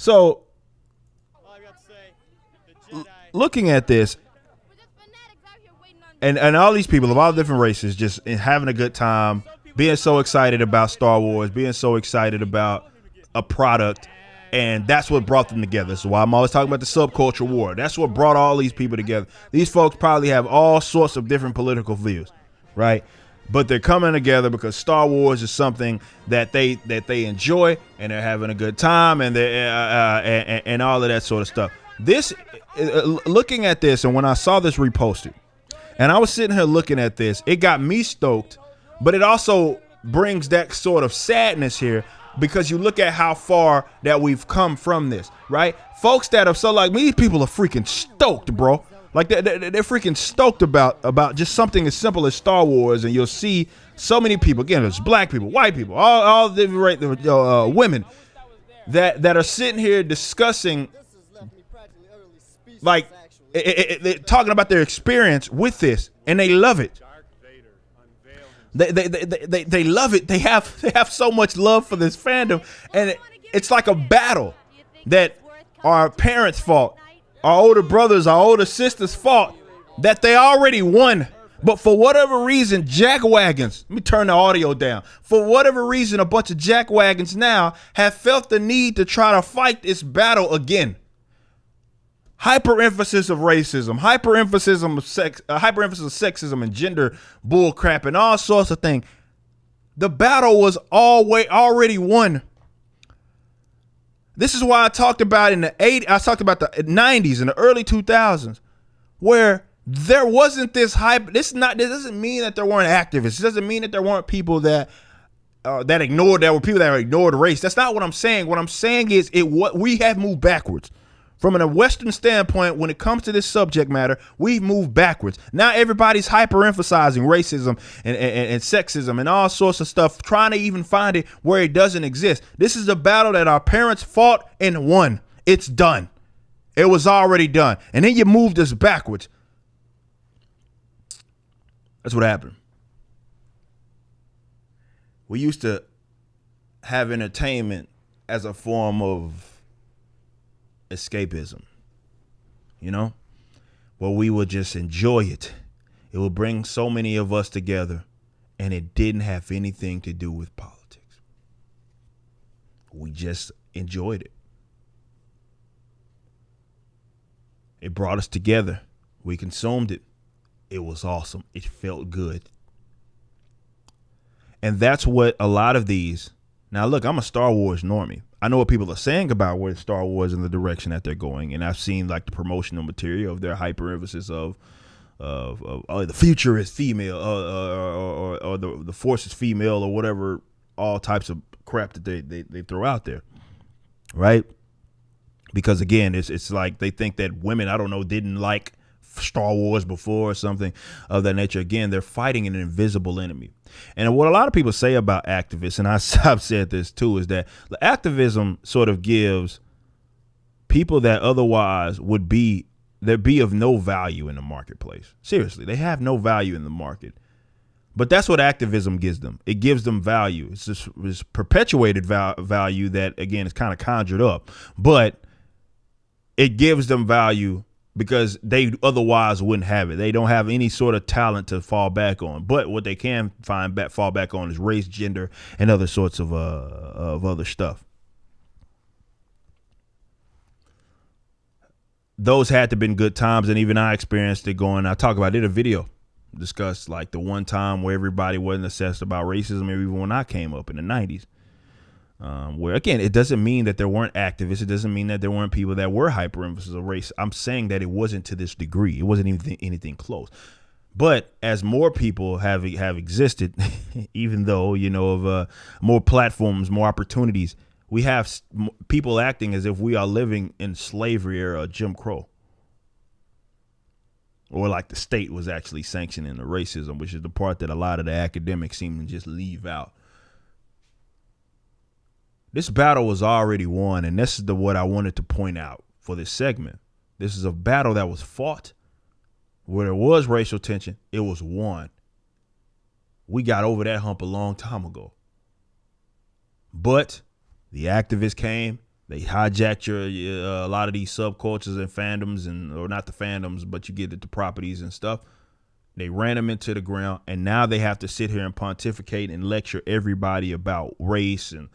So looking at this, and all these people of all different races just having a good time, being so excited about Star Wars, being so excited about a product, and that's what brought them together. So why I'm always talking about the subculture war. That's what brought all these people together. These folks probably have all sorts of different political views, right? But they're coming together because Star Wars is something that they enjoy, and they're having a good time, and they and all of that sort of stuff. This, looking at this, and when I saw this reposted, and I was sitting here looking at this, it got me stoked, but it also brings that sort of sadness here because you look at how far that we've come from this, right? Folks that are so like me, these people are freaking stoked, bro. Like they're freaking stoked about just something as simple as Star Wars, and you'll see so many people. Again, there's black people, white people, all different women that are sitting here discussing, like, talking about their experience with this, and they love it. They love it. They have so much love for this fandom, and it's like a battle that our parents fought, our older brothers, our older sisters fought, that they already won. But for whatever reason, jackwagons, let me turn the audio down. For whatever reason, a bunch of jackwagons now have felt the need to try to fight this battle again. Hyperemphasis of racism, hyperemphasis of sexism and gender bullcrap and all sorts of things. The battle was already won. This is why I talked about in the 80s, I talked about the 90s and the early 2000s, where there wasn't this hype. This doesn't mean that there weren't activists. It doesn't mean that there weren't people that were people that ignored race. That's not what I'm saying. What I'm saying is what we have moved backwards. From a Western standpoint, when it comes to this subject matter, we've moved backwards. Now everybody's hyper-emphasizing racism and sexism and all sorts of stuff, trying to even find it where it doesn't exist. This is a battle that our parents fought and won. It's done. It was already done. And then you moved us backwards. That's what happened. We used to have entertainment as a form of escapism, where we would just enjoy it. It would bring so many of us together, and it didn't have anything to do with politics. We just enjoyed it. It brought us together. We consumed it. It was awesome. It felt good. And that's what a lot of these. Now, look, I'm a Star Wars normie. I know what people are saying about where Star Wars and the direction that they're going, and I've seen like the promotional material of their hyper emphasis of the future is female, or the force is female, or whatever, all types of crap that they throw out there, right? Because again, it's like they think that women, I don't know, didn't like Star Wars before or something of that nature. Again, they're fighting an invisible enemy. And what a lot of people say about activists, and I've said this too, is that the activism sort of gives people that otherwise would be of no value in the marketplace. Seriously, they have no value in the market. But that's what activism gives them. It gives them value. It's just this perpetuated value that, again, is kind of conjured up. But it gives them value because they otherwise wouldn't have it. They don't have any sort of talent to fall back on. But what they can fall back on is race, gender, and other sorts of other stuff. Those had to been good times, and even I experienced it going. I did a video, discussed like the one time where everybody wasn't obsessed about racism, even when I came up in the 90s. Where, again, it doesn't mean that there weren't activists. It doesn't mean that there weren't people that were hyper-emphasis of race. I'm saying that it wasn't to this degree. It wasn't anything close. But as more people have existed, even though, of more platforms, more opportunities, we have people acting as if we are living in slavery era, Jim Crow. Or like the state was actually sanctioning the racism, which is the part that a lot of the academics seem to just leave out. This battle was already won, and this is what I wanted to point out for this segment. This is a battle that was fought where there was racial tension. It was won. We got over that hump a long time ago. But the activists came, They hijacked a lot of these subcultures and fandoms, or not the fandoms, but you get it, the properties and stuff. They ran them into the ground, and now they have to sit here and pontificate and lecture everybody about race and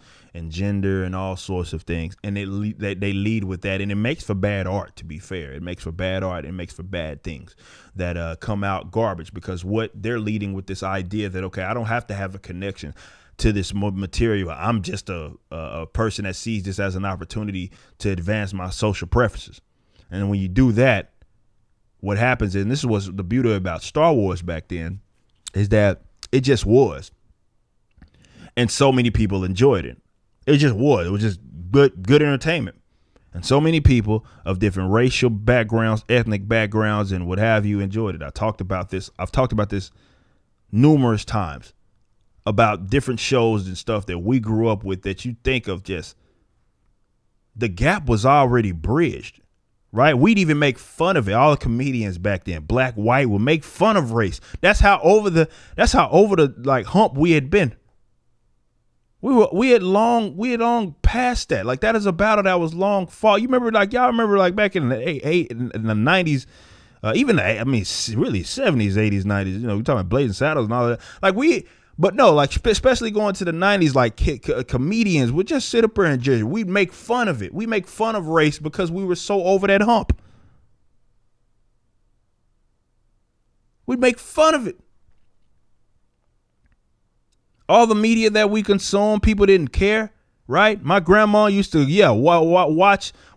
gender and all sorts of things. And they lead with that, and it makes for bad art. To be fair, it makes for bad art. It makes for bad things that come out garbage, because what they're leading with this idea that, okay, I don't have to have a connection to this material. I'm just a person that sees this as an opportunity to advance my social preferences. And when you do that, what happens, and this was the beauty about Star Wars back then, is that it just was. And so many people enjoyed it. It just was. It was just good entertainment. And so many people of different racial backgrounds, ethnic backgrounds, and what have you enjoyed it. I've talked about this numerous times, about different shows and stuff that we grew up with that you think of, just the gap was already bridged. Right? We'd even make fun of it. All the comedians back then, black, white, would make fun of race. That's how over the like hump we had been. We had long passed that. Like, that is a battle that was long fought. You remember, like, y'all remember, like, back in the in the 90s, even really 70s, 80s, 90s, you know, we're talking about Blazing Saddles and all that. Like, but no, like, especially going to the 90s, like, comedians would just sit up there and judge. We'd make fun of it. We make fun of race because we were so over that hump. We'd make fun of it. All the media that we consume, people didn't care, right? My grandma used to,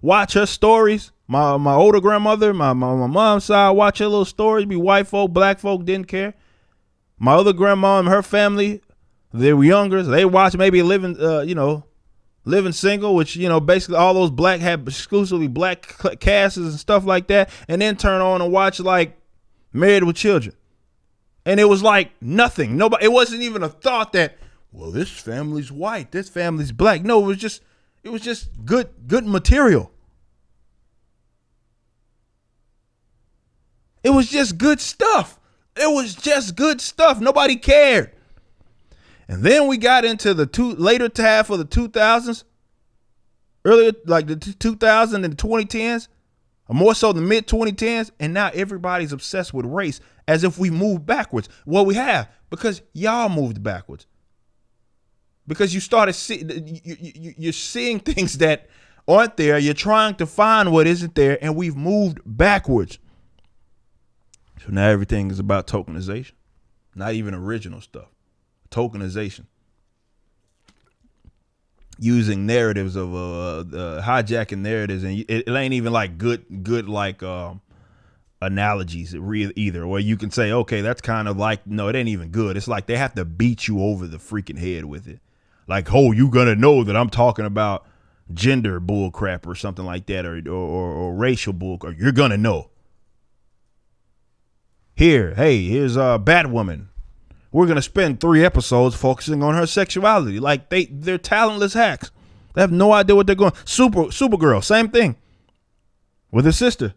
watch her stories. My older grandmother, my mom's side, watch her little stories. Be white folk, black folk, didn't care. My other grandma and her family, they were younger. So they watched maybe Living Single, which, you know, basically all those black had exclusively black casts and stuff like that. And then turn on and watch, like, Married with Children. And it was like nothing. Nobody. It wasn't even a thought that, well, this family's white, this family's black. No, it was just good material. It was just good stuff. It was just good stuff. Nobody cared. And then we got into the later half of the 2000s, earlier, like the 2000s and the 2010s, or more so the mid 2010s. And now everybody's obsessed with race as if we moved backwards. Well, we have, because y'all moved backwards. Because you started you're seeing things that aren't there. You're trying to find what isn't there, and we've moved backwards. So now everything is about tokenization, not even original stuff. Tokenization, using narratives of hijacking narratives, and it ain't even like good like analogies either, where you can say, okay, that's kind of like, no, it ain't even good. It's like they have to beat you over the freaking head with it. Like, oh, you gonna know that I'm talking about gender bull crap or something like that, or racial bull, or you're gonna know. Here's Batwoman. We're going to spend 3 episodes focusing on her sexuality. Like, they're talentless hacks. They have no idea what they're going. Supergirl, same thing with her sister.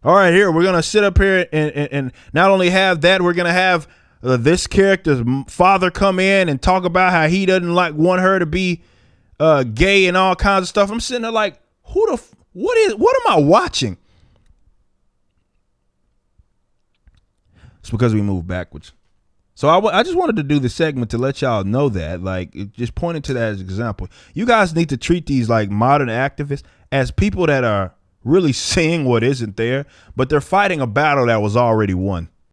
All right, here, we're going to sit up here and not only have that, we're going to have this character's father come in and talk about how he doesn't want her to be gay and all kinds of stuff. I'm sitting there like, what am I watching? It's because we moved backwards. So I just wanted to do the segment to let y'all know that, like, just pointing to that as an example. You guys need to treat these, like, modern activists as people that are really seeing what isn't there, but they're fighting a battle that was already won.